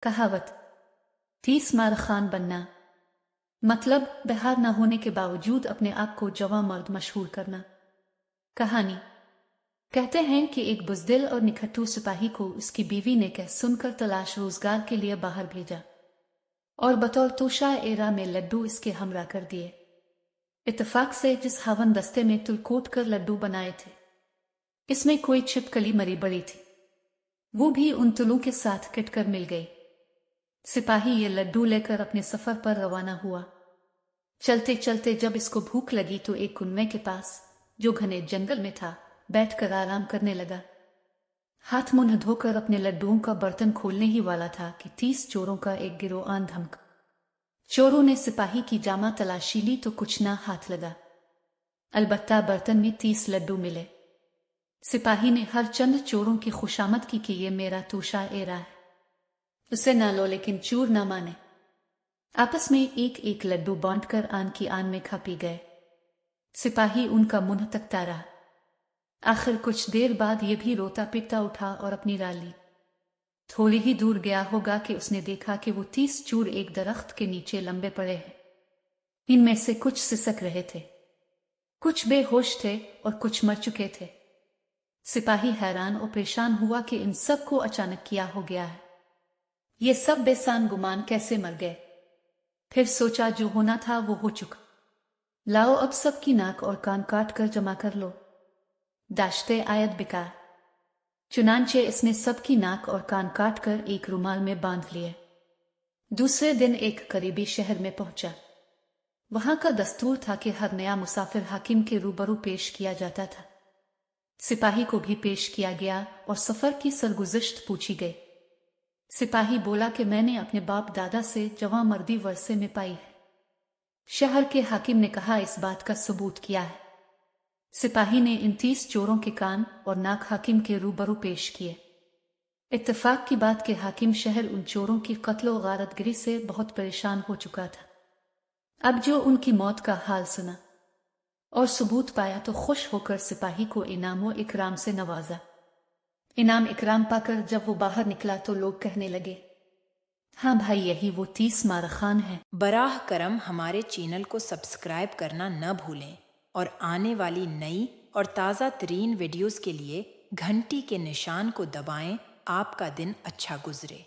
कहावत 30 मार खान बनना, मतलब बहार न होने के बावजूद अपने आप को जवां मर्द मशहूर करना। कहानी कहते हैं कि एक बुज़दिल और निखट्टू सिपाही को उसकी बीवी ने कह सुनकर तलाश रोजगार के लिए बाहर भेजा और बतौर तोशा एरा में लड्डू इसके हमरा कर दिए। इत्तेफाक से जिस हवन दस्ते में तुलकोट कर लड्डू बनाए थे, इसमें कोई छिपकली मरी बड़ी थी, वो भी उन तुलों के साथ कटकर मिल गई। सिपाही ये लड्डू लेकर अपने सफर पर रवाना हुआ। चलते चलते जब इसको भूख लगी तो एक कुएं के पास, जो घने जंगल में था, बैठकर आराम करने लगा। हाथ मुंह धोकर अपने लड्डुओं का बर्तन खोलने ही वाला था कि 30 चोरों का एक गिरोह आन धमका। चोरों ने सिपाही की जामा तलाशी ली तो कुछ ना हाथ लगा, अलबत्ता बर्तन में 30 लड्डू मिले। सिपाही ने हर चंद चोरों की खुशामद की कि ये मेरा तोशा एरा है, उसे ना लो, लेकिन चोर ना माने। आपस में एक एक लड्डू बांटकर आन की आन में खा पी गए। सिपाही उनका मुंह तकता रहा। आखिर कुछ देर बाद ये भी रोता पिटता उठा और अपनी राह ली। थोड़ी ही दूर गया होगा कि उसने देखा कि वो 30 चोर एक दरख्त के नीचे लंबे पड़े हैं। इनमें से कुछ सिसक रहे थे, कुछ बेहोश थे और कुछ मर चुके थे। सिपाही हैरान और परेशान हुआ कि इन सब को अचानक क्या हो गया है। ये सब बेसान गुमान कैसे मर गए। फिर सोचा जो होना था वो हो चुका, लाओ अब सबकी नाक और कान काट कर जमा कर लो। दाश्ते आयत बिकार। चुनांचे इसने सबकी नाक और कान काट कर एक रुमाल में बांध लिए। दूसरे दिन एक करीबी शहर में पहुंचा। वहां का दस्तूर था कि हर नया मुसाफिर हाकिम के रूबरू पेश किया जाता था। सिपाही को भी पेश किया गया और सफर की सरगुज़श्त पूछी गई। सिपाही बोला कि मैंने अपने बाप दादा से जवां मर्दी वर्षे में पाई है। शहर के हाकिम ने कहा इस बात का सबूत किया है। सिपाही ने इन 30 चोरों के कान और नाक हाकिम के रूबरू पेश किए। इत्तेफाक की बात के हाकिम शहर उन चोरों की कत्ल और गारतगिरी से बहुत परेशान हो चुका था। अब जो उनकी मौत का हाल सुना और सबूत पाया तो खुश होकर सिपाही को इनाम व इकराम से नवाजा। इनाम इकराम पाकर जब वो बाहर निकला तो लोग कहने लगे, हाँ भाई यही वो 30 मार खान है। बराह करम हमारे चैनल को सब्सक्राइब करना न भूलें और आने वाली नई और ताज़ा तरीन वीडियोस के लिए घंटी के निशान को दबाएं। आपका दिन अच्छा गुजरे।